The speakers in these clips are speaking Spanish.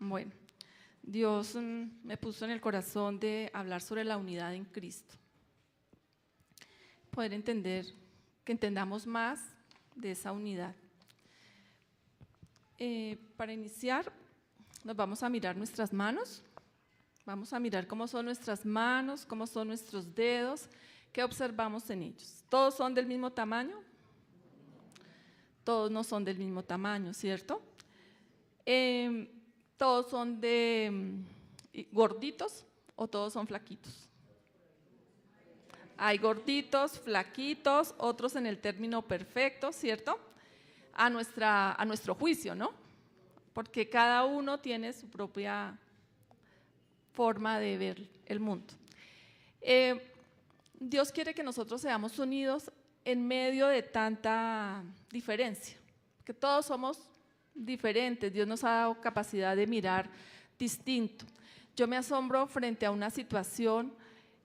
Bueno, Dios me puso en el corazón de hablar sobre la unidad en Cristo. Poder entender, que entendamos más de esa unidad. Para iniciar, nos vamos a mirar nuestras manos. Vamos a mirar cómo son nuestras manos, cómo son nuestros dedos, qué observamos en ellos. ¿Todos son del mismo tamaño? Todos no son del mismo tamaño, ¿cierto? ¿Todos son gorditos o todos son flaquitos? Hay gorditos, flaquitos, otros en el término perfecto, ¿cierto? A nuestro juicio, ¿no? Porque cada uno tiene su propia forma de ver el mundo. Dios quiere que nosotros seamos unidos en medio de tanta diferencia, que todos somos diferentes. Dios nos ha dado capacidad de mirar distinto. Yo me asombro frente a una situación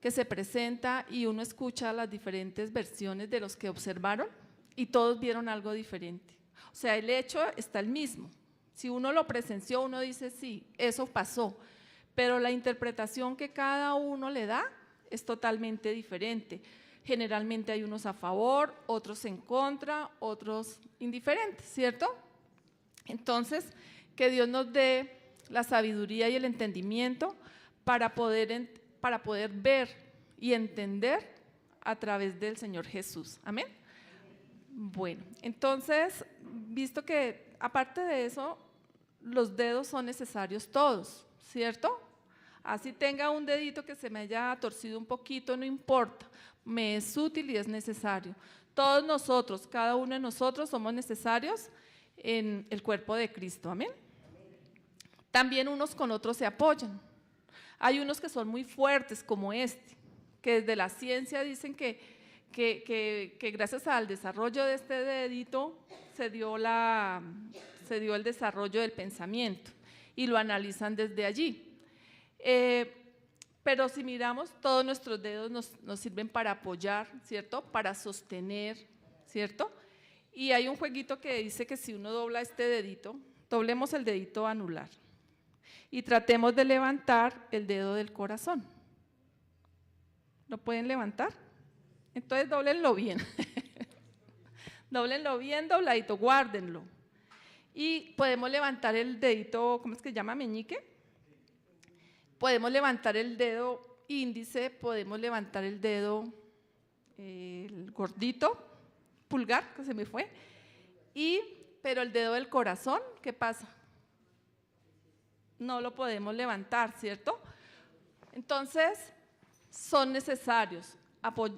que se presenta y uno escucha las diferentes versiones de los que observaron y todos vieron algo diferente. O sea, el hecho está el mismo. Si uno lo presenció, uno dice, sí, eso pasó, pero la interpretación que cada uno le da es totalmente diferente. Generalmente hay unos a favor, otros en contra, otros indiferentes, ¿cierto? Entonces, que Dios nos dé la sabiduría y el entendimiento para poder ver y entender a través del Señor Jesús. Amén. Bueno, entonces, visto que aparte de eso, los dedos son necesarios todos, ¿cierto? Así tenga un dedito que se me haya torcido un poquito, no importa, me es útil y es necesario. Todos nosotros, cada uno de nosotros somos necesarios en el cuerpo de Cristo, amén. También unos con otros se apoyan. Hay unos que son muy fuertes como este, que desde la ciencia dicen que gracias al desarrollo de este dedito se dio el desarrollo del pensamiento y lo analizan desde allí. Pero si miramos, todos nuestros dedos nos sirven para apoyar, ¿cierto? Para sostener, ¿cierto? Y hay un jueguito que dice que si uno dobla este dedito, doblemos el dedito anular y tratemos de levantar el dedo del corazón. ¿Lo pueden levantar? Entonces dóblenlo bien. Dóblenlo bien, dobladito, guárdenlo. Y podemos levantar el dedito, ¿cómo es que se llama? Meñique. Podemos levantar el dedo índice, podemos levantar el dedo el gordito, pulgar, que se me fue, pero el dedo del corazón, ¿qué pasa? No lo podemos levantar, ¿cierto? Entonces, son necesarios,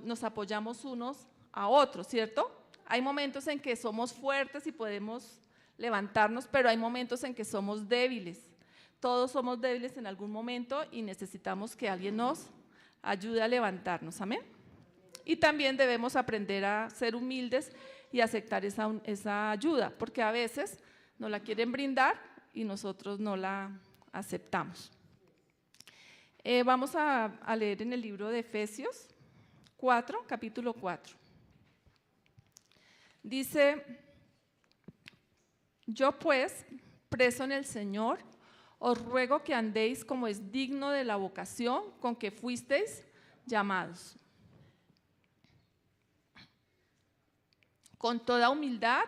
nos apoyamos unos a otros, ¿cierto? Hay momentos en que somos fuertes y podemos levantarnos, pero hay momentos en que somos débiles. Todos somos débiles en algún momento y necesitamos que alguien nos ayude a levantarnos, amén. Y también debemos aprender a ser humildes y aceptar esa ayuda, porque a veces nos la quieren brindar y nosotros no la aceptamos. Vamos a leer en el libro de Efesios 4, capítulo 4. Dice, yo pues, preso en el Señor, os ruego que andéis como es digno de la vocación con que fuisteis llamados, con toda humildad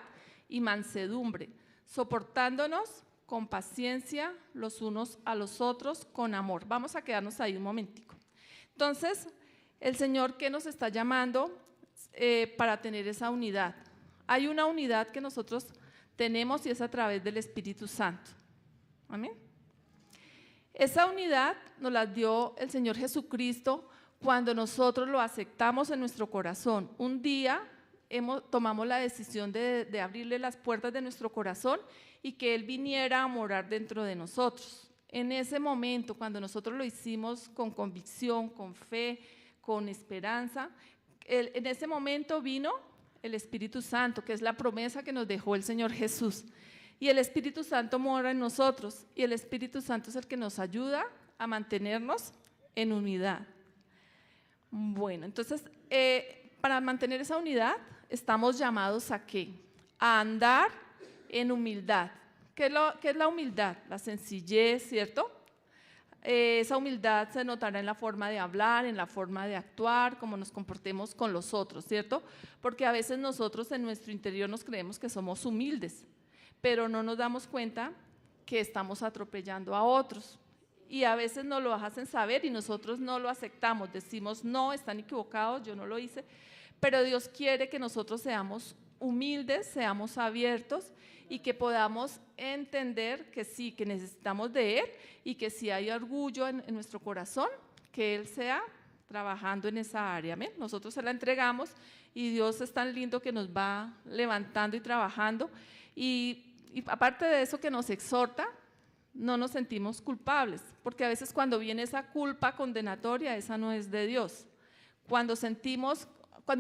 y mansedumbre, soportándonos con paciencia los unos a los otros con amor. Vamos a quedarnos ahí un momentico. Entonces, el Señor, ¿qué nos está llamando para tener esa unidad? Hay una unidad que nosotros tenemos y es a través del Espíritu Santo. Amén. Esa unidad nos la dio el Señor Jesucristo cuando nosotros lo aceptamos en nuestro corazón. Un día tomamos la decisión de abrirle las puertas de nuestro corazón y que Él viniera a morar dentro de nosotros. En ese momento, cuando nosotros lo hicimos con convicción, con fe, con esperanza, en ese momento vino el Espíritu Santo, que es la promesa que nos dejó el Señor Jesús. Y el Espíritu Santo mora en nosotros y el Espíritu Santo es el que nos ayuda a mantenernos en unidad. Bueno, entonces, para mantener esa unidad, estamos llamados ¿a qué? A andar en humildad. ¿Qué es la humildad? La sencillez, ¿cierto? Esa humildad se notará en la forma de hablar, en la forma de actuar, cómo nos comportemos con los otros, ¿cierto? Porque a veces nosotros en nuestro interior nos creemos que somos humildes, pero no nos damos cuenta que estamos atropellando a otros. Y a veces nos lo hacen saber y nosotros no lo aceptamos, decimos, no, están equivocados, yo no lo hice, pero Dios quiere que nosotros seamos humildes, seamos abiertos y que podamos entender que sí, que necesitamos de Él y que si hay orgullo en nuestro corazón, que Él sea trabajando en esa área. ¿Amén? Nosotros se la entregamos y Dios es tan lindo que nos va levantando y trabajando y aparte de eso que nos exhorta, no nos sentimos culpables, porque a veces cuando viene esa culpa condenatoria, esa no es de Dios. Cuando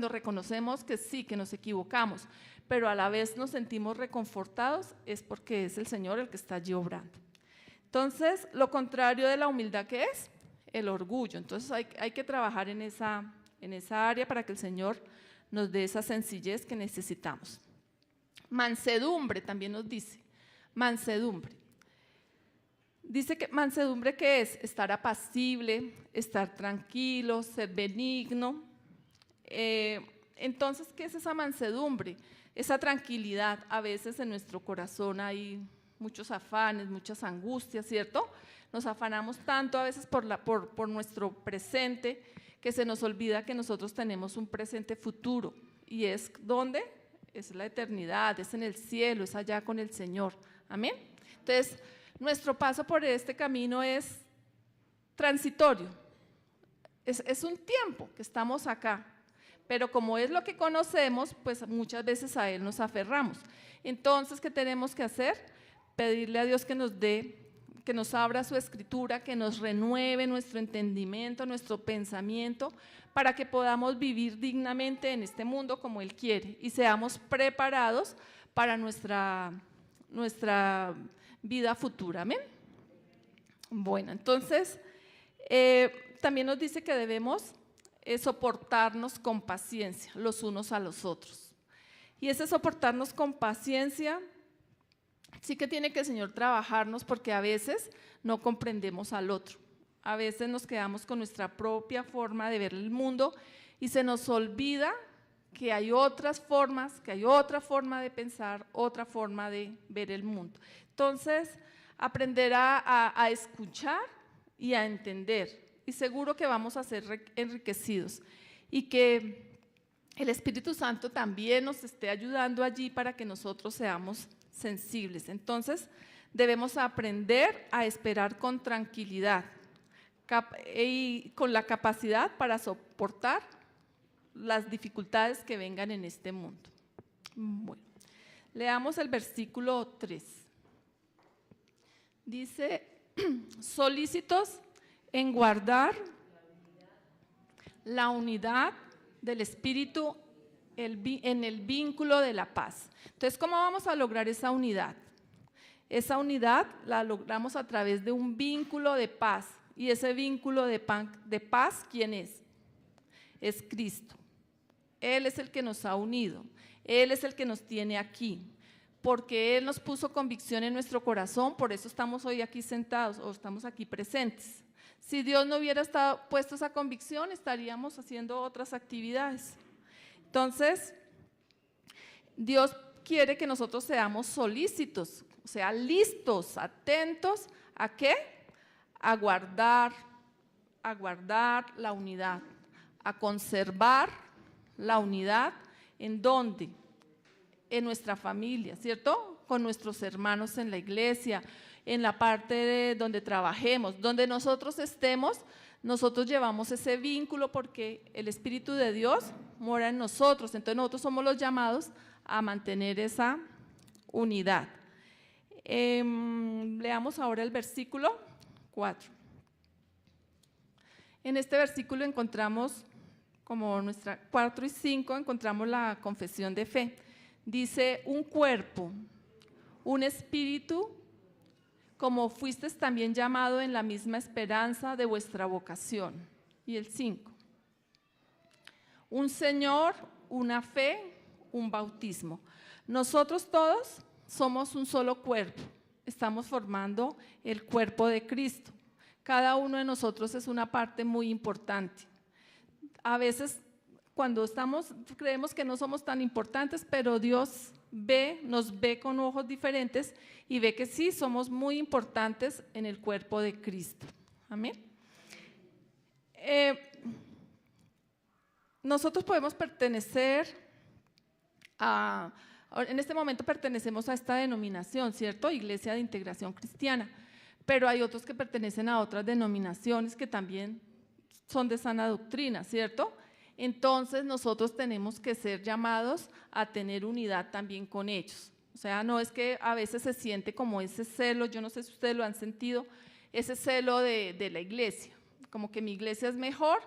reconocemos que sí, que nos equivocamos, pero a la vez nos sentimos reconfortados, es porque es el Señor el que está allí obrando. Entonces, lo contrario de la humildad, ¿qué es? El orgullo. Entonces, hay que trabajar en esa área para que el Señor nos dé esa sencillez que necesitamos. Mansedumbre, también nos dice, mansedumbre. Dice que mansedumbre, ¿qué es? Estar apacible, estar tranquilo, ser benigno. Entonces, ¿qué es esa mansedumbre? Esa tranquilidad. A veces en nuestro corazón hay muchos afanes, muchas angustias, ¿cierto? Nos afanamos tanto a veces por nuestro presente que se nos olvida que nosotros tenemos un presente futuro. ¿Y es dónde? Es la eternidad, es en el cielo, es allá con el Señor. Amén. Entonces, nuestro paso por este camino es transitorio. Es un tiempo que estamos acá. Pero como es lo que conocemos, pues muchas veces a Él nos aferramos. Entonces, ¿qué tenemos que hacer? Pedirle a Dios que nos dé, que nos abra su escritura, que nos renueve nuestro entendimiento, nuestro pensamiento, para que podamos vivir dignamente en este mundo como Él quiere y seamos preparados para nuestra vida futura. ¿Amén? Bueno, entonces, también nos dice que debemos soportarnos con paciencia los unos a los otros. Y ese soportarnos con paciencia sí que tiene que el Señor trabajarnos, porque a veces no comprendemos al otro. A veces nos quedamos con nuestra propia forma de ver el mundo y se nos olvida que hay otras formas, que hay otra forma de pensar, otra forma de ver el mundo. Entonces, aprender a escuchar y a entender. Y seguro que vamos a ser enriquecidos y que el Espíritu Santo también nos esté ayudando allí para que nosotros seamos sensibles. Entonces, debemos aprender a esperar con tranquilidad y con la capacidad para soportar las dificultades que vengan en este mundo. Bueno, leamos el versículo 3. Dice, solícitos en guardar la unidad del Espíritu en el vínculo de la paz. Entonces, ¿cómo vamos a lograr esa unidad? Esa unidad la logramos a través de un vínculo de paz. Y ese vínculo de paz, ¿quién es? Es Cristo. Él es el que nos ha unido. Él es el que nos tiene aquí. Porque Él nos puso convicción en nuestro corazón, por eso estamos hoy aquí sentados o estamos aquí presentes. Si Dios no hubiera puesto esa convicción, estaríamos haciendo otras actividades. Entonces, Dios quiere que nosotros seamos solícitos, o sea, listos, atentos, ¿a qué? A guardar la unidad, a conservar la unidad. ¿En dónde? En nuestra familia, ¿cierto? Con nuestros hermanos en la iglesia, en la parte donde trabajemos, donde nosotros estemos, nosotros llevamos ese vínculo porque el Espíritu de Dios mora en nosotros. Entonces nosotros somos los llamados a mantener esa unidad. Leamos ahora el versículo 4. En este versículo encontramos, como 4 y 5, encontramos la confesión de fe. Dice, un cuerpo, un espíritu, como fuisteis también llamado en la misma esperanza de vuestra vocación. Y el 5. Un Señor, una fe, un bautismo. Nosotros todos somos un solo cuerpo, estamos formando el cuerpo de Cristo. Cada uno de nosotros es una parte muy importante. A veces cuando creemos que no somos tan importantes, pero Dios nos ve con ojos diferentes y ve que sí somos muy importantes en el cuerpo de Cristo. Amén. Nosotros podemos pertenecer en este momento pertenecemos a esta denominación, ¿cierto? Iglesia de Integración Cristiana, pero hay otros que pertenecen a otras denominaciones que también son de sana doctrina, ¿cierto? Entonces nosotros tenemos que ser llamados a tener unidad también con ellos. O sea, no es que a veces se siente como ese celo, yo no sé si ustedes lo han sentido, ese celo de la iglesia, como que mi iglesia es mejor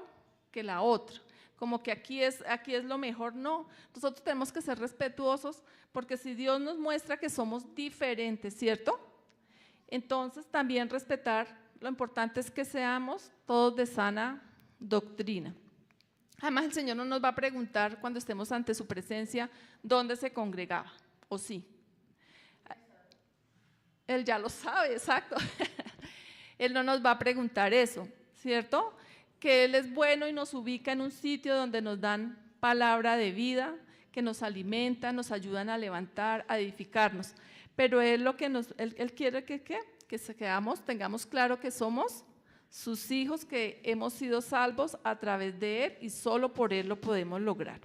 que la otra, como que aquí es lo mejor. No, nosotros tenemos que ser respetuosos, porque si Dios nos muestra que somos diferentes, ¿cierto? Entonces también respetar, lo importante es que seamos todos de sana doctrina. Además, el Señor no nos va a preguntar cuando estemos ante su presencia dónde se congregaba, ¿o sí? Él ya lo sabe, exacto. Él no nos va a preguntar eso, ¿cierto? Que Él es bueno y nos ubica en un sitio donde nos dan palabra de vida, que nos alimentan, nos ayudan a levantar, a edificarnos. Pero Él lo que Él quiere que tengamos claro que somos sus hijos, que hemos sido salvos a través de Él y solo por Él lo podemos lograr.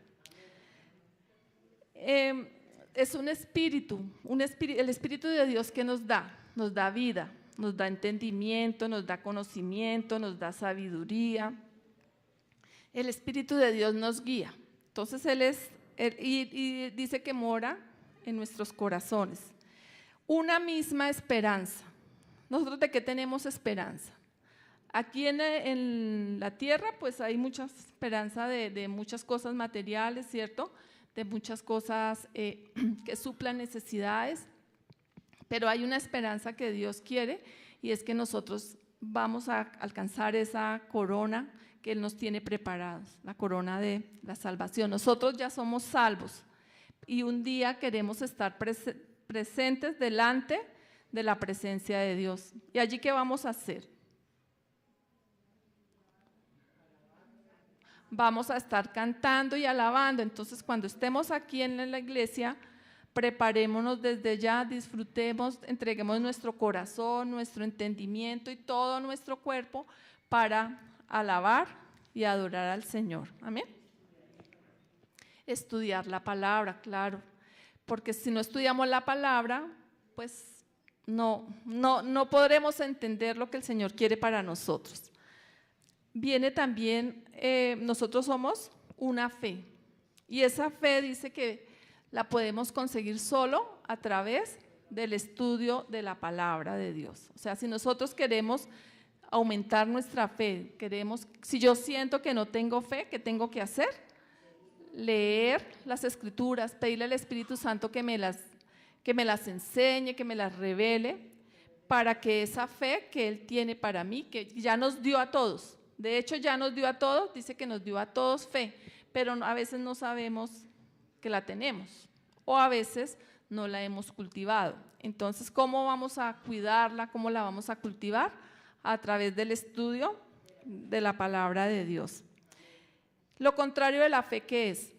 Es un espíritu, el Espíritu de Dios que nos da vida, nos da entendimiento, nos da conocimiento, nos da sabiduría. El Espíritu de Dios nos guía. Entonces y dice que mora en nuestros corazones. Una misma esperanza. ¿Nosotros de qué tenemos esperanza? Aquí en la tierra pues hay mucha esperanza de muchas cosas materiales, ¿cierto? De muchas cosas que suplan necesidades, pero hay una esperanza que Dios quiere, y es que nosotros vamos a alcanzar esa corona que Él nos tiene preparados, la corona de la salvación. Nosotros ya somos salvos y un día queremos estar presentes delante de la presencia de Dios. ¿Y allí qué vamos a hacer? Vamos a estar cantando y alabando. Entonces, cuando estemos aquí en la iglesia, preparémonos desde ya, disfrutemos, entreguemos nuestro corazón, nuestro entendimiento y todo nuestro cuerpo para alabar y adorar al Señor. Amén. Estudiar la palabra, claro, porque si no estudiamos la palabra, pues no podremos entender lo que el Señor quiere para nosotros. Viene también, nosotros somos una fe, y esa fe dice que la podemos conseguir solo a través del estudio de la palabra de Dios. O sea, si nosotros queremos aumentar nuestra fe, si yo siento que no tengo fe, ¿qué tengo que hacer? Leer las Escrituras, pedirle al Espíritu Santo que me las enseñe, que me las revele, para que esa fe que Él tiene para mí, que ya nos dio a todos, de hecho ya nos dio a todos, dice que nos dio a todos fe, pero a veces no sabemos que la tenemos, o a veces no la hemos cultivado. Entonces, ¿cómo vamos a cuidarla? ¿Cómo la vamos a cultivar? A través del estudio de la palabra de Dios. Lo contrario de la fe, ¿qué es?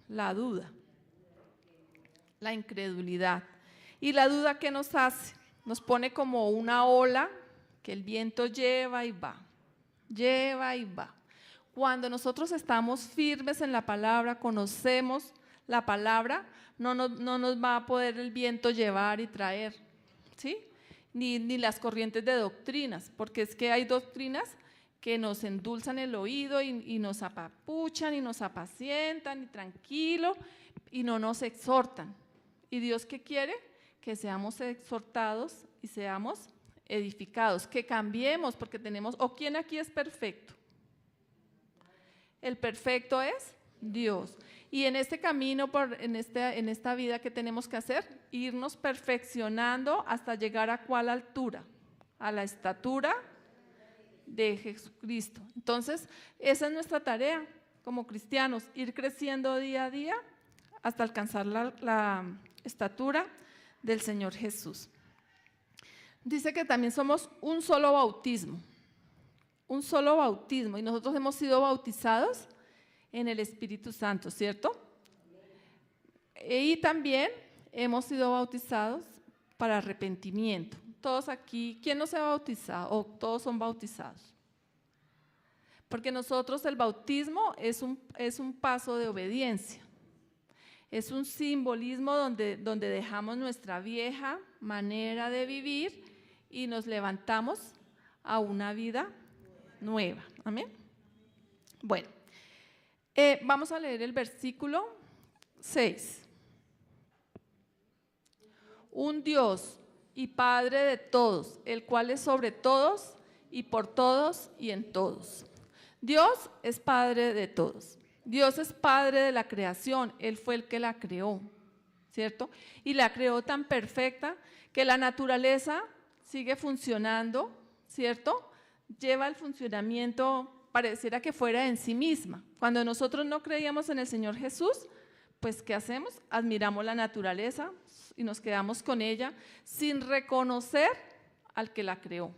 La duda, la incredulidad. ¿Y la duda qué nos hace? Nos pone como una ola que el viento lleva y va. Cuando nosotros estamos firmes en la palabra, conocemos la palabra, no nos va a poder el viento llevar y traer, ¿sí? Ni las corrientes de doctrinas, porque es que hay doctrinas que nos endulzan el oído y nos apapuchan y nos apacientan y tranquilo, y no nos exhortan. ¿Y Dios qué quiere? Que seamos exhortados y seamos edificados, que cambiemos, porque tenemos, ¿o quién aquí es perfecto? El perfecto es Dios. Y en este camino, en esta vida, ¿qué tenemos que hacer? Irnos perfeccionando hasta llegar ¿a cuál altura? A la estatura de Jesucristo. Entonces, esa es nuestra tarea como cristianos, ir creciendo día a día hasta alcanzar la estatura del Señor Jesús. dice que también somos un solo bautismo, y nosotros hemos sido bautizados en el Espíritu Santo, ¿cierto? Y también hemos sido bautizados para arrepentimiento. Todos aquí, ¿quién no se ha bautizado? ¿O todos son bautizados? Porque nosotros el bautismo es un paso de obediencia. Es un simbolismo donde dejamos nuestra vieja manera de vivir y nos levantamos a una vida nueva. Amén. Bueno, vamos a leer el versículo 6. Un Dios y Padre de todos, el cual es sobre todos y por todos y en todos. Dios es Padre de todos. Dios es Padre de la creación. Él fue el que la creó, ¿cierto? Y la creó tan perfecta que la naturaleza sigue funcionando, ¿cierto? Lleva el funcionamiento, pareciera que fuera en sí misma. Cuando nosotros no creíamos en el Señor Jesús, pues ¿qué hacemos? Admiramos la naturaleza y nos quedamos con ella sin reconocer al que la creó.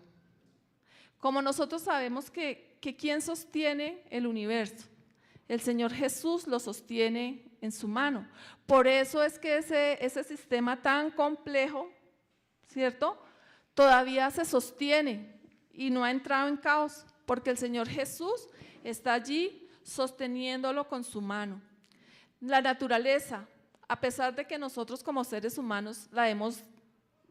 Como nosotros sabemos que ¿quién sostiene el universo? El Señor Jesús lo sostiene en su mano. Por eso es que ese sistema tan complejo, ¿cierto? Todavía se sostiene y no ha entrado en caos, porque el Señor Jesús está allí sosteniéndolo con su mano. La naturaleza, a pesar de que nosotros como seres humanos la hemos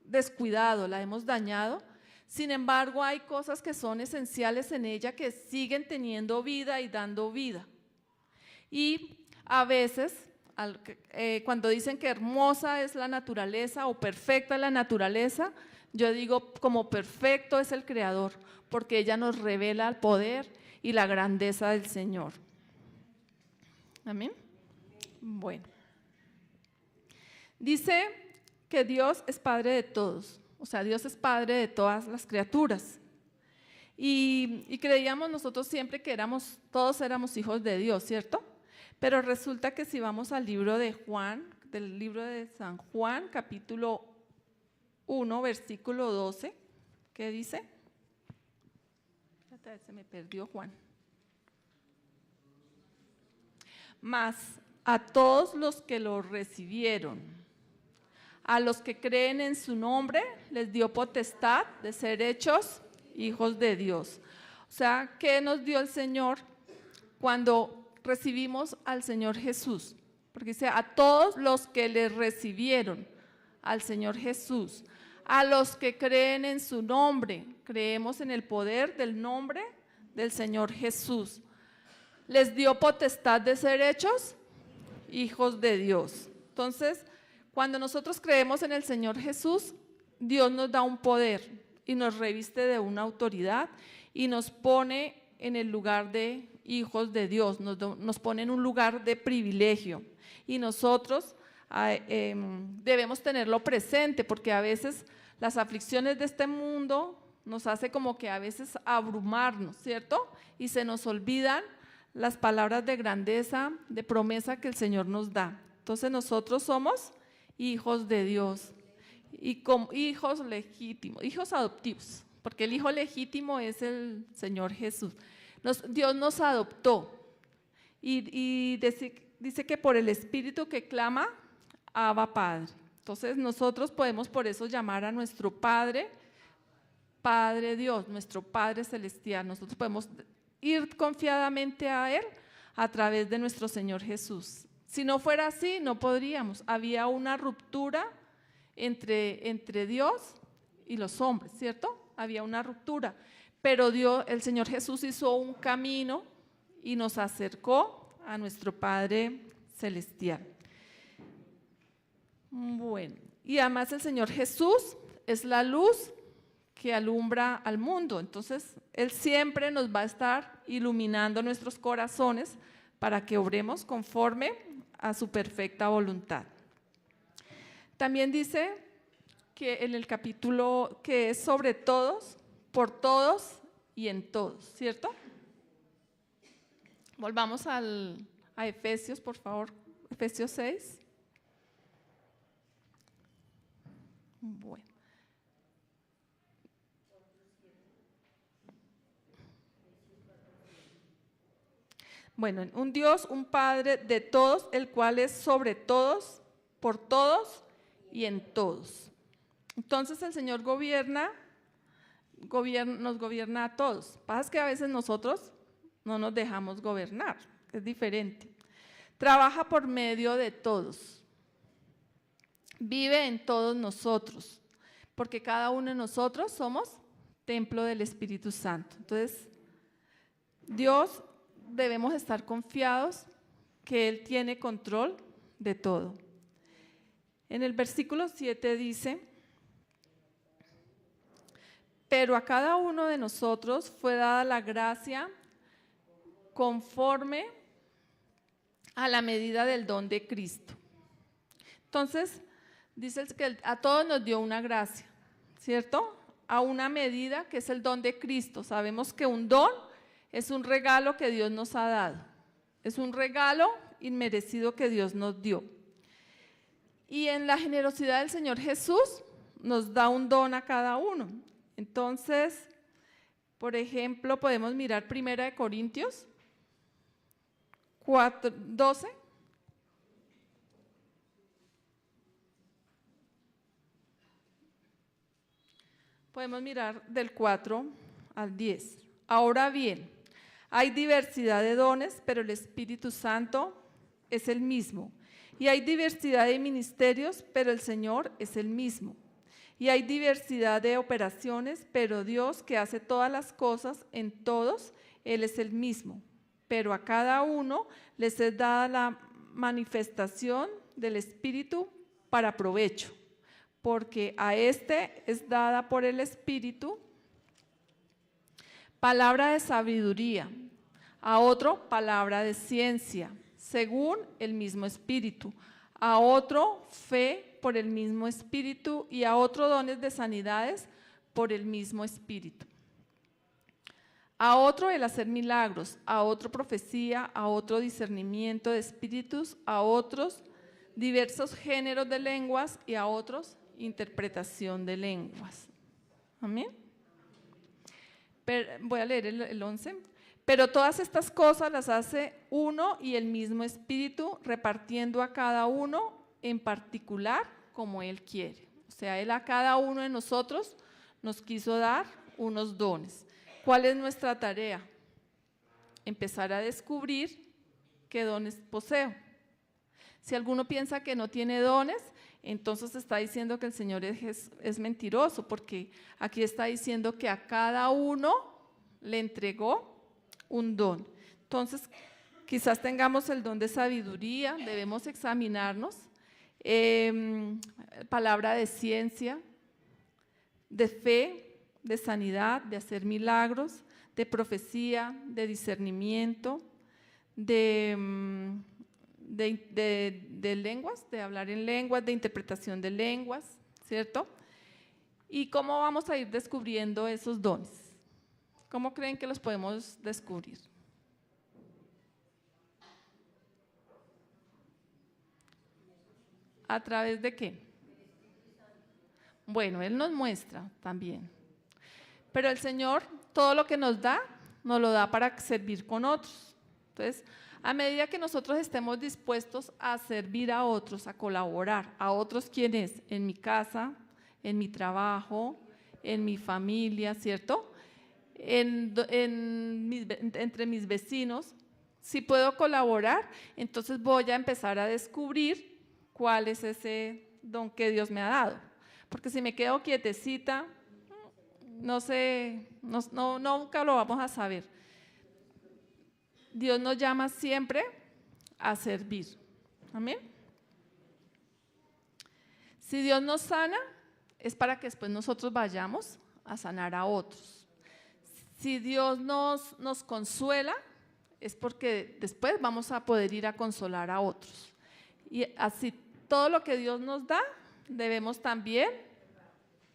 descuidado, la hemos dañado, sin embargo hay cosas que son esenciales en ella que siguen teniendo vida y dando vida. Y a veces, cuando dicen que hermosa es la naturaleza o perfecta es la naturaleza, yo digo como perfecto es el Creador, porque ella nos revela el poder y la grandeza del Señor. Amén. Bueno. Dice que Dios es Padre de todos, o sea, Dios es Padre de todas las criaturas. Y creíamos nosotros siempre que todos éramos hijos de Dios, ¿cierto? Pero resulta que si vamos al libro de Juan, del libro de San Juan, capítulo 1, versículo 12, ¿qué dice? Se me perdió Juan. Mas a todos los que lo recibieron, a los que creen en su nombre, les dio potestad de ser hechos hijos de Dios. O sea, ¿qué nos dio el Señor cuando recibimos al Señor Jesús? Porque dice, a todos los que le recibieron al Señor Jesús, a los que creen en su nombre, creemos en el poder del nombre del Señor Jesús. Les dio potestad de ser hechos hijos de Dios. Entonces, cuando nosotros creemos en el Señor Jesús, Dios nos da un poder y nos reviste de una autoridad y nos pone en el lugar de hijos de Dios, nos pone en un lugar de privilegio. Y nosotros debemos tenerlo presente, porque a veces las aflicciones de este mundo nos hace como que a veces abrumarnos, ¿cierto? Y se nos olvidan las palabras de grandeza, de promesa que el Señor nos da. Entonces nosotros somos hijos de Dios y como hijos legítimos, hijos adoptivos, porque el hijo legítimo es el Señor Jesús. Dios nos adoptó y dice que por el Espíritu que clama, Abba Padre. Entonces nosotros podemos por eso llamar a nuestro Padre, Padre Dios, nuestro Padre Celestial. Nosotros podemos ir confiadamente a Él a través de nuestro Señor Jesús. Si no fuera así, no podríamos. Había una ruptura entre Dios y los hombres, ¿cierto? Había una ruptura. Pero el Señor Jesús hizo un camino y nos acercó a nuestro Padre Celestial. Bueno, y además el Señor Jesús es la luz que alumbra al mundo. Entonces, Él siempre nos va a estar iluminando nuestros corazones para que obremos conforme a su perfecta voluntad. También dice que en el capítulo que es sobre todos, por todos y en todos, ¿cierto? Volvamos a Efesios, por favor, Efesios 6. Bueno. Bueno, un Dios, un Padre de todos, el cual es sobre todos, por todos y en todos. Entonces el Señor nos gobierna a todos. Pasa que a veces nosotros no nos dejamos gobernar, es diferente. Trabaja por medio de todos. Vive en todos nosotros, porque cada uno de nosotros somos templo del Espíritu Santo. Entonces, Dios, debemos estar confiados que Él tiene control de todo. En el versículo 7 dice: pero a cada uno de nosotros fue dada la gracia conforme a la medida del don de Cristo. Entonces, dice que a todos nos dio una gracia, ¿cierto? A una medida que es el don de Cristo. Sabemos que un don es un regalo que Dios nos ha dado. Es un regalo inmerecido que Dios nos dio. Y en la generosidad del Señor Jesús nos da un don a cada uno. Entonces, por ejemplo, podemos mirar 1 Corintios 4:12. Podemos mirar del 4 al 10. Ahora bien, hay diversidad de dones, pero el Espíritu Santo es el mismo. Y hay diversidad de ministerios, pero el Señor es el mismo. Y hay diversidad de operaciones, pero Dios, que hace todas las cosas en todos, Él es el mismo. Pero a cada uno les es dada la manifestación del Espíritu para provecho, porque a este es dada por el Espíritu palabra de sabiduría, a otro palabra de ciencia, según el mismo Espíritu, a otro fe por el mismo Espíritu y a otro dones de sanidades por el mismo Espíritu. A otro el hacer milagros, a otro profecía, a otro discernimiento de espíritus, a otros diversos géneros de lenguas y a otros interpretación de lenguas. Amén. Voy a leer el 11. Pero todas estas cosas las hace uno y el mismo Espíritu, repartiendo a cada uno en particular como Él quiere. O sea, Él a cada uno de nosotros nos quiso dar unos dones. ¿Cuál es nuestra tarea? Empezar a descubrir qué dones poseo. Si alguno piensa que no tiene dones, entonces está diciendo que el Señor es mentiroso, porque aquí está diciendo que a cada uno le entregó un don. Entonces, quizás tengamos el don de sabiduría, debemos examinarnos, palabra de ciencia, de fe, de sanidad, de hacer milagros, de profecía, de discernimiento, de lenguas, de hablar en lenguas, de interpretación de lenguas, ¿cierto? ¿Y cómo vamos a ir descubriendo esos dones? ¿Cómo creen que los podemos descubrir? ¿A través de qué? Bueno, Él nos muestra también. Pero el Señor, todo lo que nos lo da para servir con otros. Entonces, a medida que nosotros estemos dispuestos a servir a otros, a colaborar, a otros, ¿quiénes? En mi casa, en mi trabajo, en mi familia, ¿cierto? Entre mis vecinos, si puedo colaborar, entonces voy a empezar a descubrir cuál es ese don que Dios me ha dado. Porque si me quedo quietecita, no sé, nunca lo vamos a saber. Dios nos llama siempre a servir. Amén. Si Dios nos sana, es para que después nosotros vayamos a sanar a otros. Si Dios nos consuela, es porque después vamos a poder ir a consolar a otros. Y así, todo lo que Dios nos da, debemos también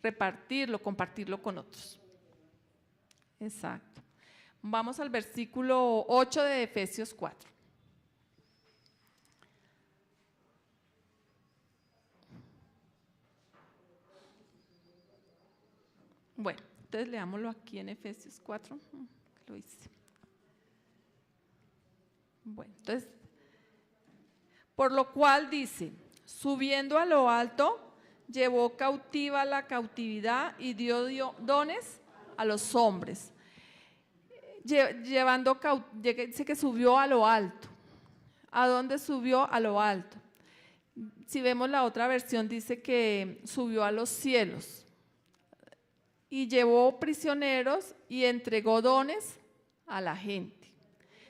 repartirlo, compartirlo con otros. Exacto. Vamos al versículo 8 de Efesios 4. Bueno, entonces leámoslo aquí en Efesios 4. Lo hice. Bueno, entonces, por lo cual dice, subiendo a lo alto, llevó cautiva la cautividad y dio dones a los hombres. Dice que subió a lo alto. ¿A dónde subió? A lo alto. Si vemos la otra versión, dice que subió a los cielos y llevó prisioneros y entregó dones a la gente.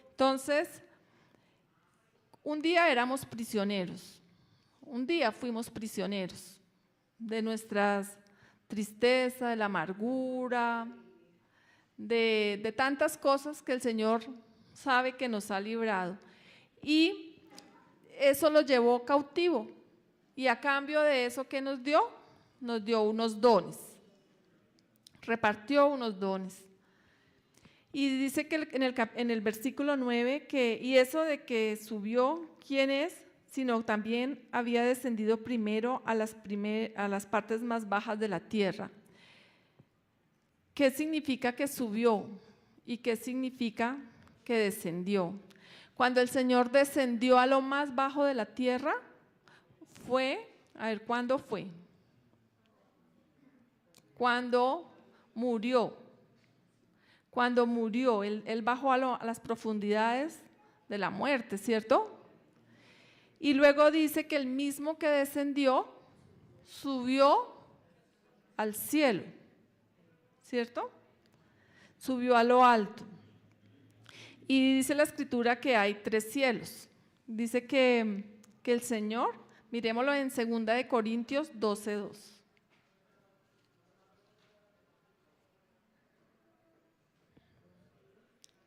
Entonces, un día éramos prisioneros, un día fuimos prisioneros de nuestras tristezas, de la amargura, de tantas cosas que el Señor sabe que nos ha librado. Y eso lo llevó cautivo. Y a cambio de eso, ¿qué nos dio? Nos dio unos dones. Repartió unos dones. Y dice que en el versículo 9, y eso de que subió, ¿quién es? Sino también había descendido primero a las partes más bajas de la tierra. ¿Qué significa que subió? ¿Y qué significa que descendió? Cuando el Señor descendió a lo más bajo de la tierra, ¿cuándo fue? Cuando murió. Cuando murió, él bajó a las profundidades de la muerte, ¿cierto? Y luego dice que el mismo que descendió, subió al cielo, ¿cierto? Subió a lo alto. Y dice la Escritura que hay 3 cielos. Dice que el Señor, miremoslo en 2 Corintios 12:2.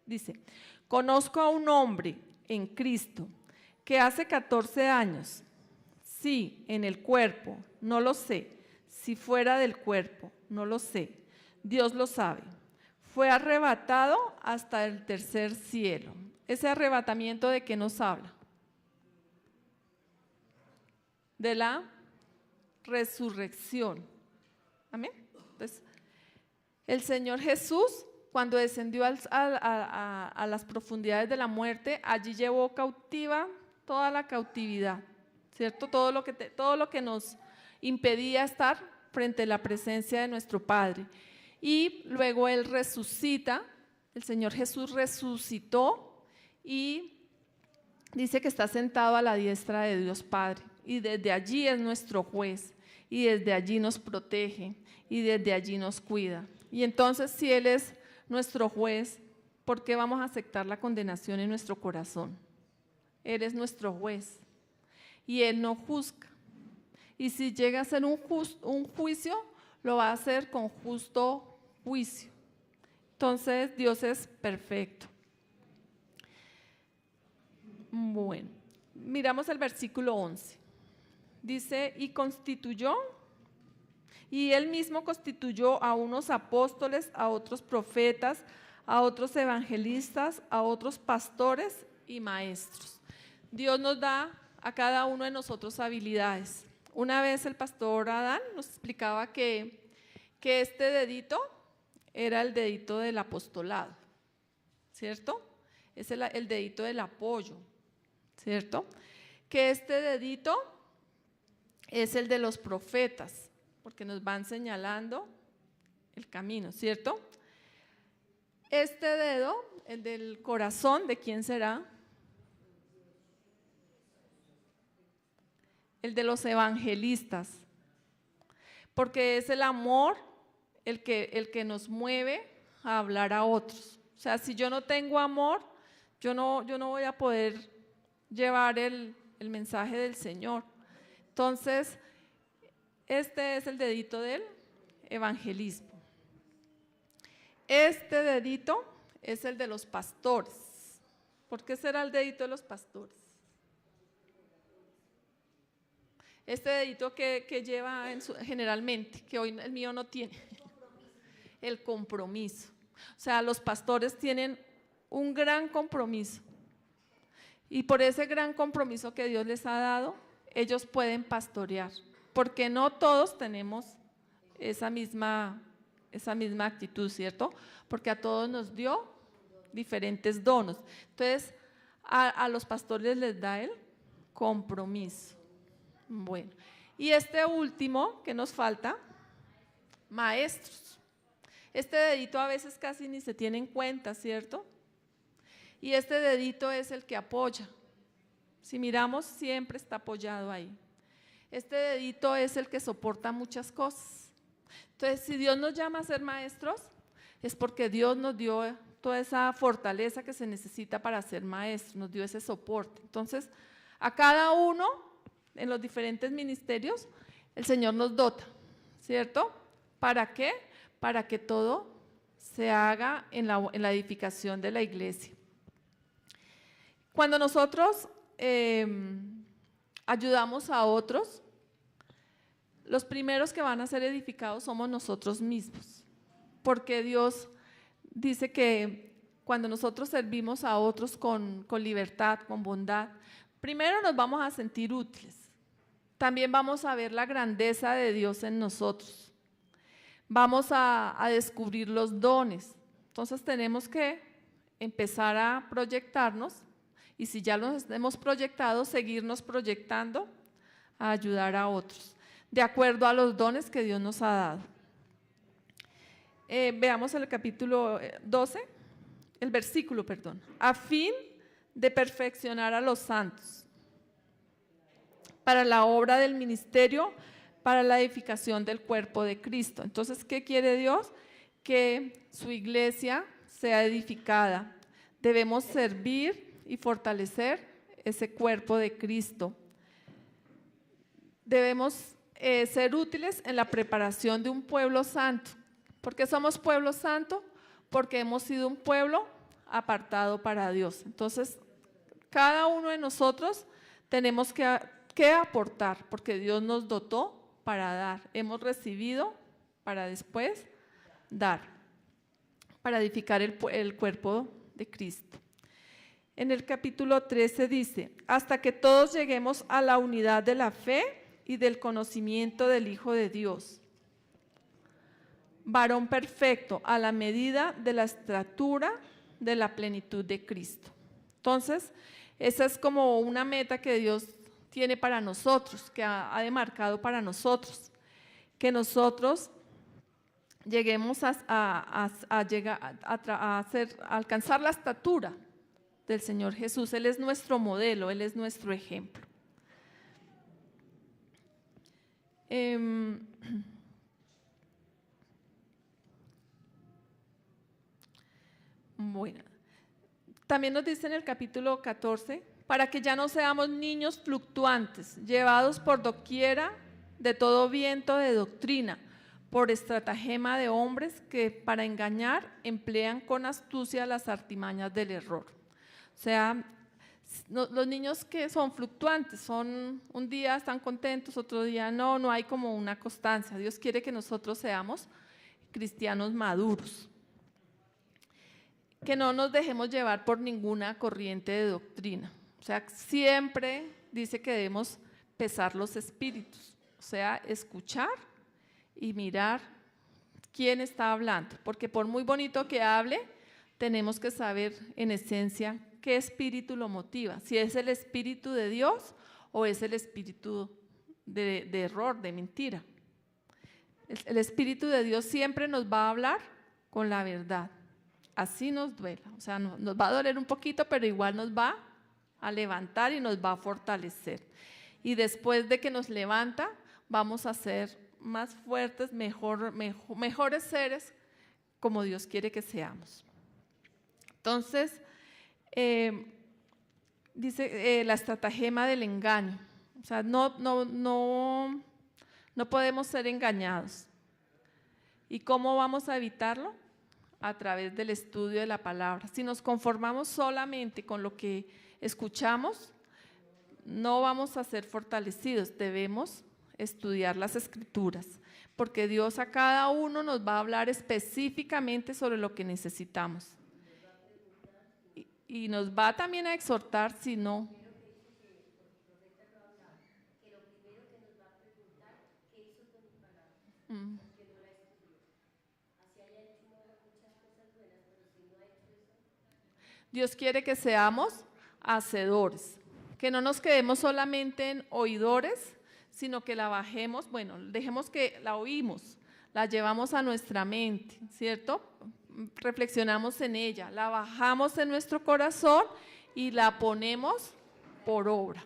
Dice, conozco a un hombre en Cristo que hace 14 años, sí, en el cuerpo, no lo sé, si fuera del cuerpo, no lo sé, Dios lo sabe, fue arrebatado hasta el 3er cielo. Ese arrebatamiento, ¿de qué nos habla? De la resurrección. Amén. Entonces, el Señor Jesús, cuando descendió a las profundidades de la muerte, allí llevó cautiva toda la cautividad, ¿cierto? Todo lo que nos impedía estar frente a la presencia de nuestro Padre. Y luego Él resucita, el Señor Jesús resucitó y dice que está sentado a la diestra de Dios Padre. Y desde allí es nuestro juez, y desde allí nos protege, y desde allí nos cuida. Y entonces, si Él es nuestro juez, ¿por qué vamos a aceptar la condenación en nuestro corazón? Él es nuestro juez y Él no juzga. Y si llega a ser un juicio, lo va a hacer con justo juicio. Entonces, Dios es perfecto. Bueno, miramos el versículo 11. Dice, y Él mismo constituyó a unos apóstoles, a otros profetas, a otros evangelistas, a otros pastores y maestros. Dios nos da a cada uno de nosotros habilidades. Una vez el pastor Adán nos explicaba que este dedito era el dedito del apostolado, ¿cierto? Es el dedito del apoyo, ¿cierto? Que este dedito es el de los profetas, porque nos van señalando el camino, ¿cierto? Este dedo, el del corazón, ¿de quién será? El de los evangelistas, porque es el amor el que nos mueve a hablar a otros. O sea, si yo no tengo amor, yo no voy a poder llevar el mensaje del Señor. Entonces, este es el dedito del evangelismo. Este dedito es el de los pastores. ¿Por qué será el dedito de los pastores? Este dedito que lleva generalmente, que hoy el mío no tiene, el compromiso. O sea, los pastores tienen un gran compromiso. Y por ese gran compromiso que Dios les ha dado, ellos pueden pastorear. Porque no todos tenemos esa misma actitud, ¿cierto? Porque a todos nos dio diferentes dones. Entonces, A los pastores les da el compromiso. Bueno, y este último que nos falta, maestros. Este dedito a veces casi ni se tiene en cuenta, ¿cierto? Y este dedito es el que apoya. Si miramos, siempre está apoyado ahí. Este dedito es el que soporta muchas cosas. Entonces, si Dios nos llama a ser maestros, es porque Dios nos dio toda esa fortaleza que se necesita para ser maestro, nos dio ese soporte. Entonces, a cada uno, en los diferentes ministerios, el Señor nos dota, ¿cierto? ¿Para qué? Para que todo se haga en la edificación de la iglesia. Cuando nosotros ayudamos a otros, los primeros que van a ser edificados somos nosotros mismos, porque Dios dice que cuando nosotros servimos a otros con libertad, con bondad, primero nos vamos a sentir útiles, también vamos a ver la grandeza de Dios en nosotros, vamos a descubrir los dones. Entonces tenemos que empezar a proyectarnos y si ya nos hemos proyectado, seguirnos proyectando a ayudar a otros, de acuerdo a los dones que Dios nos ha dado. Veamos el capítulo 12, el versículo, perdón. A fin de perfeccionar a los santos, para la obra del ministerio, para la edificación del cuerpo de Cristo. Entonces, ¿qué quiere Dios? Que su iglesia sea edificada. Debemos servir y fortalecer ese cuerpo de Cristo. Debemos ser útiles en la preparación de un pueblo santo. ¿Por qué somos pueblo santo? Porque hemos sido un pueblo apartado para Dios. Entonces, cada uno de nosotros tenemos que aportar, porque Dios nos dotó para dar. Hemos recibido para después dar, para edificar el cuerpo de Cristo. En el capítulo 13 dice, hasta que todos lleguemos a la unidad de la fe y del conocimiento del Hijo de Dios, varón perfecto, a la medida de la estatura de la plenitud de Cristo. Entonces, esa es como una meta que Dios tiene para nosotros, que ha demarcado para nosotros, que nosotros lleguemos a alcanzar la estatura del Señor Jesús. Él es nuestro modelo, Él es nuestro ejemplo. Bueno, también nos dice en el capítulo 14, para que ya no seamos niños fluctuantes, llevados por doquiera de todo viento de doctrina, por estratagema de hombres que para engañar emplean con astucia las artimañas del error. O sea, los niños que son fluctuantes, son un día están contentos, otro día no hay como una constancia. Dios quiere que nosotros seamos cristianos maduros, que no nos dejemos llevar por ninguna corriente de doctrina. O sea, siempre dice que debemos pesar los espíritus, o sea, escuchar y mirar quién está hablando, porque por muy bonito que hable, tenemos que saber en esencia qué espíritu lo motiva, si es el espíritu de Dios o es el espíritu de error, de mentira. El espíritu de Dios siempre nos va a hablar con la verdad, así nos duela, o sea, nos va a doler un poquito, pero igual nos va a levantar y nos va a fortalecer. Y después de que nos levanta, vamos a ser más fuertes, mejores seres como Dios quiere que seamos. Entonces, dice la estratagema del engaño. O sea, no podemos ser engañados. ¿Y cómo vamos a evitarlo? A través del estudio de la palabra. Si nos conformamos solamente con lo que escuchamos, no vamos a ser fortalecidos. Debemos estudiar las Escrituras, porque Dios a cada uno nos va a hablar específicamente sobre lo que necesitamos. Y nos va también a exhortar si no. Dios quiere que seamos hacedores. Que no nos quedemos solamente en oidores, sino que la bajemos, bueno, dejemos que la oímos, la llevamos a nuestra mente, ¿cierto? Reflexionamos en ella, la bajamos en nuestro corazón y la ponemos por obra.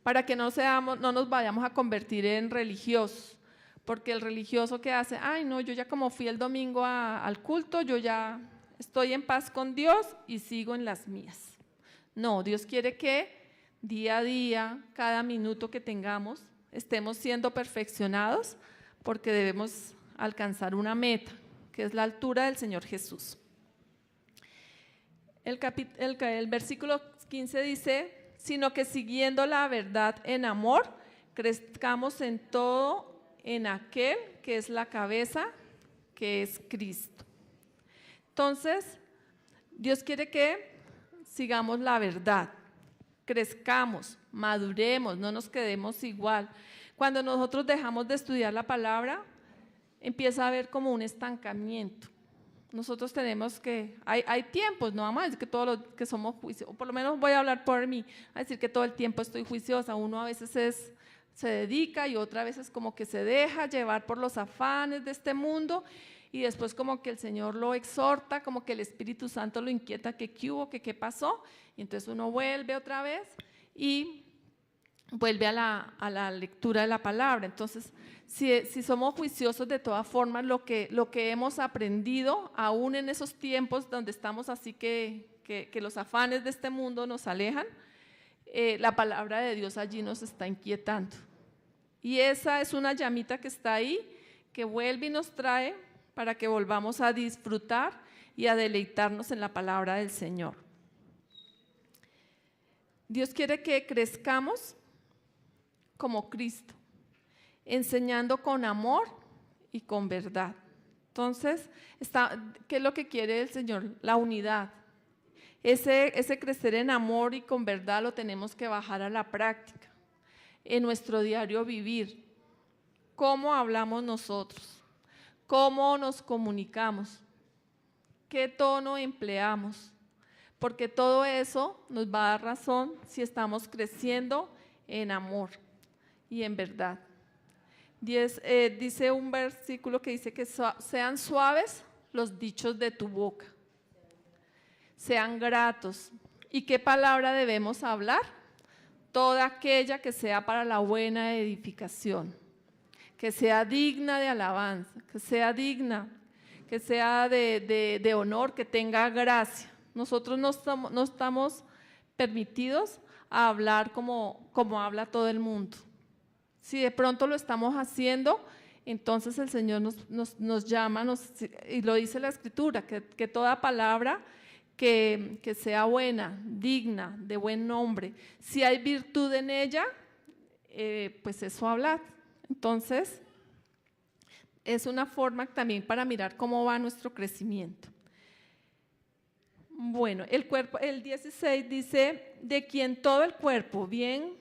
Para que no nos vayamos a convertir en religiosos, porque el religioso que hace, ay no, yo ya como fui el domingo al culto, yo ya estoy en paz con Dios y sigo en las mías. No, Dios quiere que día a día, cada minuto que tengamos, estemos siendo perfeccionados, porque debemos alcanzar una meta, que es la altura del Señor Jesús. El versículo 15 dice, sino que siguiendo la verdad en amor, crezcamos en todo en aquel que es la cabeza, que es Cristo. Entonces, Dios quiere que sigamos la verdad, crezcamos, maduremos, no nos quedemos igual. Cuando nosotros dejamos de estudiar la palabra, empieza a haber como un estancamiento. Nosotros tenemos que, hay tiempos, no vamos a decir que todos los que somos juiciosos, o por lo menos voy a hablar por mí, a decir que todo el tiempo estoy juiciosa. Uno a veces se dedica y otra vez es como que se deja llevar por los afanes de este mundo y después como que el Señor lo exhorta, como que el Espíritu Santo lo inquieta, que qué hubo, que qué pasó, y entonces uno vuelve otra vez y vuelve a la lectura de la palabra. Entonces, si somos juiciosos de todas formas, lo que hemos aprendido, aún en esos tiempos donde estamos así que los afanes de este mundo nos alejan, la palabra de Dios allí nos está inquietando. Y esa es una llamita que está ahí, que vuelve y nos trae para que volvamos a disfrutar y a deleitarnos en la palabra del Señor. Dios quiere que crezcamos como Cristo, enseñando con amor y con verdad. Entonces, ¿qué es lo que quiere el Señor? La unidad. Ese crecer en amor y con verdad lo tenemos que bajar a la práctica, en nuestro diario vivir. ¿Cómo hablamos nosotros? ¿Cómo nos comunicamos? ¿Qué tono empleamos? Porque todo eso nos va a dar razón si estamos creciendo en amor y en verdad. Dice un versículo que dice que sean suaves los dichos de tu boca, sean gratos. ¿Y qué palabra debemos hablar? Toda aquella que sea para la buena edificación, que sea digna de alabanza, que sea digna, que sea de honor, que tenga gracia. Nosotros no estamos permitidos a hablar como habla todo el mundo. Si de pronto lo estamos haciendo, entonces el Señor nos llama, y lo dice la Escritura, que toda palabra que sea buena, digna, de buen nombre, si hay virtud en ella, pues eso hablad. Entonces, es una forma también para mirar cómo va nuestro crecimiento. Bueno, el 16 dice, de quien todo el cuerpo, bien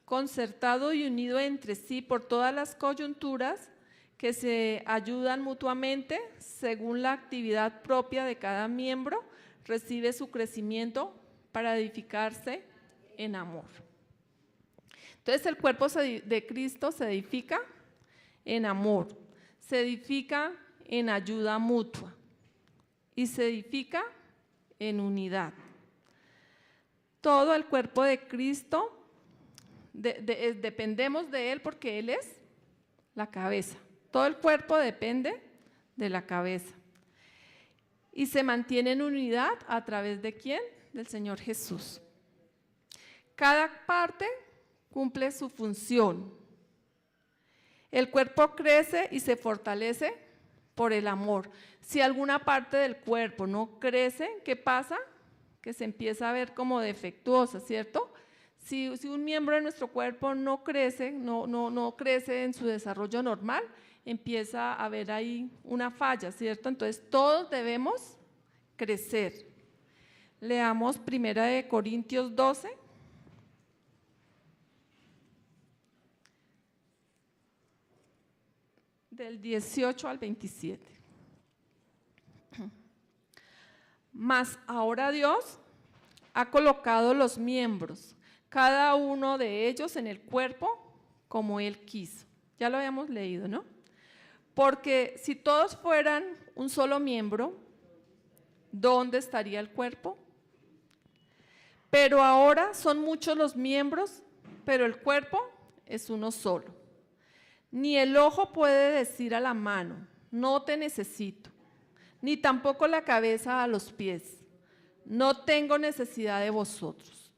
concertado y unido entre sí por todas las coyunturas, que se ayudan mutuamente según la actividad propia de cada miembro, recibe su crecimiento para edificarse en amor. Entonces el cuerpo de Cristo se edifica en amor, se edifica en ayuda mutua y se edifica en unidad. Todo el cuerpo de Cristo, dependemos de Él porque Él es la cabeza. Todo el cuerpo depende de la cabeza. Y se mantiene en unidad a través de ¿quién? Del Señor Jesús. Cada parte cumple su función. El cuerpo crece y se fortalece por el amor. Si alguna parte del cuerpo no crece, ¿qué pasa? Que se empieza a ver como defectuosa, ¿cierto? Si un miembro de nuestro cuerpo no crece, no crece en su desarrollo normal, empieza a haber ahí una falla, ¿cierto? Entonces todos debemos crecer. Leamos 1 Corintios 12. Del 18 al 27. Mas ahora Dios ha colocado los miembros, cada uno de ellos en el cuerpo como Él quiso. Ya lo habíamos leído, ¿no? Porque si todos fueran un solo miembro, ¿dónde estaría el cuerpo? Pero ahora son muchos los miembros, pero el cuerpo es uno solo. Ni el ojo puede decir a la mano, no te necesito, ni tampoco la cabeza a los pies, no tengo necesidad de vosotros.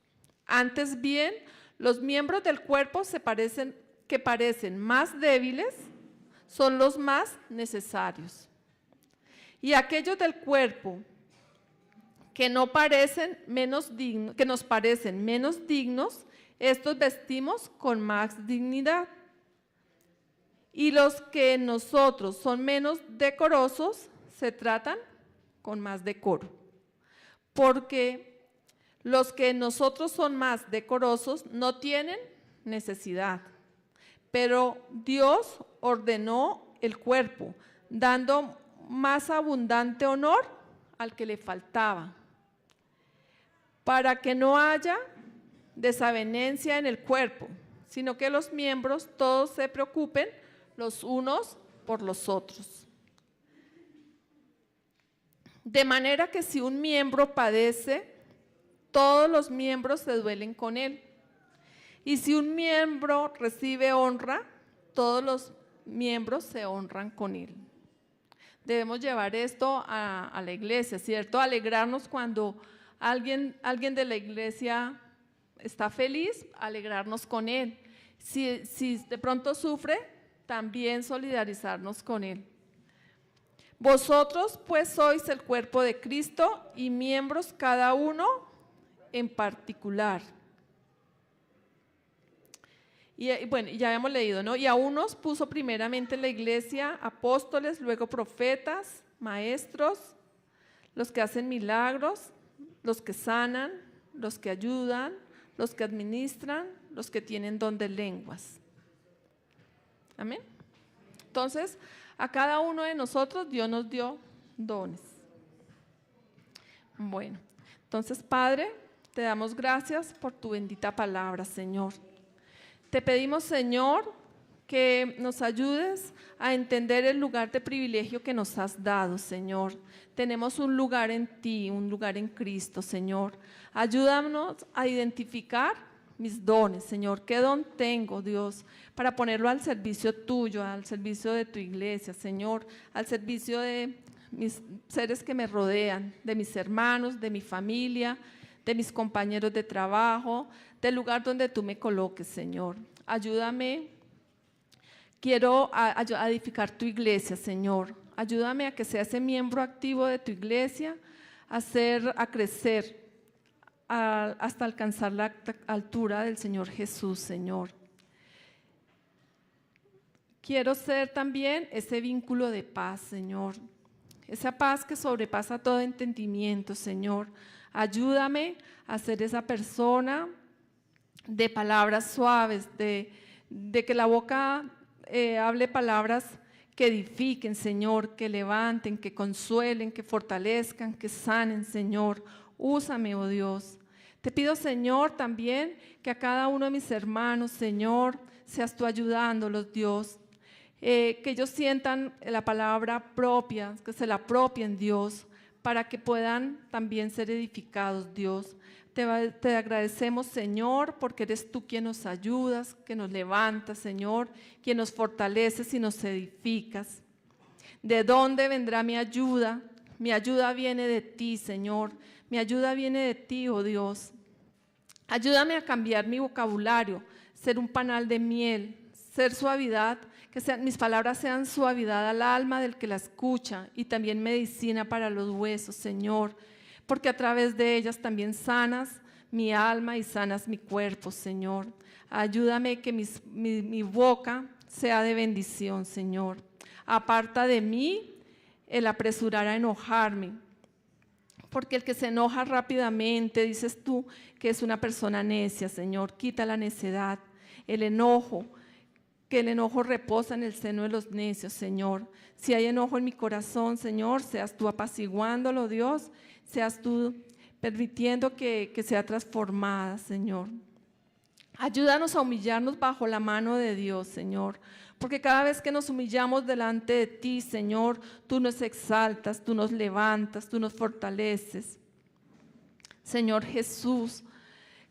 Antes bien, los miembros del cuerpo que parecen más débiles son los más necesarios. Y aquellos del cuerpo que nos parecen menos dignos, estos vestimos con más dignidad. Y los que en nosotros son menos decorosos, se tratan con más decoro. Porque los que en nosotros son más decorosos no tienen necesidad. Pero Dios ordenó el cuerpo, dando más abundante honor al que le faltaba, para que no haya desavenencia en el cuerpo, sino que los miembros todos se preocupen los unos por los otros. De manera que si un miembro padece, todos los miembros se duelen con él. Y si un miembro recibe honra, todos los miembros se honran con él. Debemos llevar esto a la iglesia, ¿cierto? Alegrarnos cuando alguien de la iglesia está feliz, alegrarnos con él. Si de pronto sufre, también solidarizarnos con él. Vosotros pues sois el cuerpo de Cristo y miembros cada uno en particular. Y bueno, ya habíamos leído, ¿no? Y a unos puso primeramente en la iglesia apóstoles, luego profetas, maestros, los que hacen milagros, los que sanan, los que ayudan, los que administran, los que tienen don de lenguas. Amén. Entonces, a cada uno de nosotros Dios nos dio dones. Bueno, entonces, Padre, te damos gracias por tu bendita palabra, Señor. Te pedimos, Señor, que nos ayudes a entender el lugar de privilegio que nos has dado, Señor. Tenemos un lugar en ti, un lugar en Cristo, Señor. Ayúdanos a identificar mis dones, Señor. ¿Qué don tengo, Dios, para ponerlo al servicio tuyo, al servicio de tu iglesia, Señor, al servicio de mis seres que me rodean, de mis hermanos, de mi familia, de mis compañeros de trabajo, del lugar donde tú me coloques, Señor? Ayúdame. Quiero edificar tu iglesia, Señor. Ayúdame a que sea ese miembro activo de tu iglesia, a crecer hasta alcanzar la altura del Señor Jesús, Señor. Quiero ser también ese vínculo de paz, Señor. Esa paz que sobrepasa todo entendimiento, Señor. Ayúdame a ser esa persona de palabras suaves, de que la boca hable palabras que edifiquen, Señor, que levanten, que consuelen, que fortalezcan, que sanen, Señor. Úsame, oh Dios. Te pido, Señor, también que a cada uno de mis hermanos, Señor, seas tú ayudándolos, Dios. Que ellos sientan la palabra propia, que se la apropien, Dios, para que puedan también ser edificados, Dios. Te agradecemos, Señor, porque eres tú quien nos ayudas, que nos levantas, Señor, quien nos fortaleces y nos edificas. ¿De dónde vendrá mi ayuda? Mi ayuda viene de ti, Señor. Mi ayuda viene de ti, oh Dios. Ayúdame a cambiar mi vocabulario, ser un panal de miel, ser suavidad, que mis palabras sean suavidad al alma del que la escucha y también medicina para los huesos, Señor, porque a través de ellas también sanas mi alma y sanas mi cuerpo, Señor. Ayúdame que mi boca sea de bendición, Señor. Aparta de mí el apresurar a enojarme, porque el que se enoja rápidamente, dices tú, que es una persona necia, Señor. Quita la necedad, el enojo, que el enojo reposa en el seno de los necios, Señor. Si hay enojo en mi corazón, Señor, seas tú apaciguándolo, Dios, seas tú permitiendo que sea transformada, Señor. Ayúdanos a humillarnos bajo la mano de Dios, Señor, porque cada vez que nos humillamos delante de ti, Señor, tú nos exaltas, tú nos levantas, tú nos fortaleces. Señor Jesús,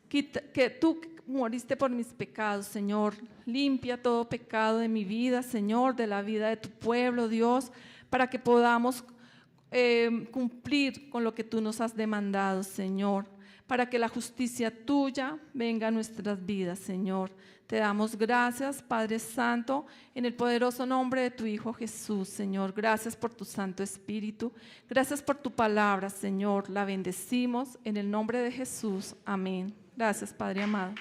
que tú moriste por mis pecados, Señor, limpia todo pecado de mi vida, Señor, de la vida de tu pueblo, Dios, para que podamos cumplir con lo que tú nos has demandado, Señor, para que la justicia tuya venga a nuestras vidas, Señor. Te damos gracias, Padre Santo, en el poderoso nombre de tu Hijo Jesús, Señor. Gracias por tu Santo Espíritu. Gracias por tu palabra, Señor. La bendecimos en el nombre de Jesús. Amén. Gracias, Padre amado.